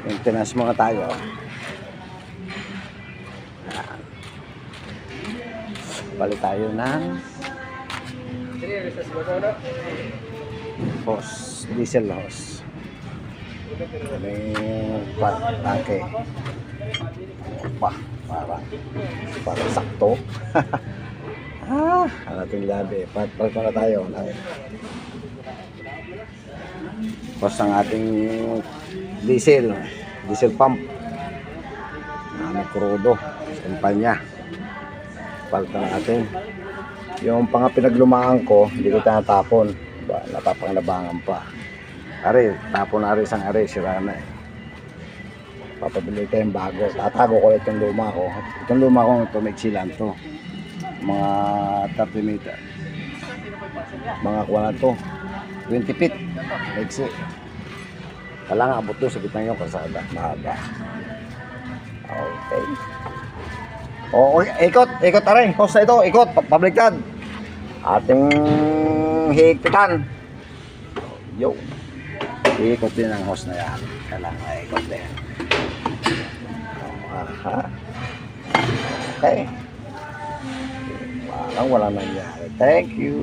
Maintenance muna tayo. Balik tayo ng hose, diesel hose. May tangke. Para sakto. Ating labi. Balik na tayo. Hose ng ating diesel pump. Crudo sa kumpanya. Palta natin. Yung pang pinaglumaan ko, hindi ko tinatapon. Napapanglabangan pa. Ari, tapon na rin isang ari, sira na eh. Papabili tayong bago. Tatago ko itong luma ko. Itong luma ko, ito may silan to. Mga 30 meter. Mga kuha na to. 20 feet. Maiksi. Kailangan abot doon sa bitang yung kasada. Mahaba. Okay. O, ikot aray. Hose na ito, ikot, pabliktad. Ating higpitan. Yo. Ikot din ang hose na yan. Kailangan ikot din. Okay. Walang nangyari. Thank you.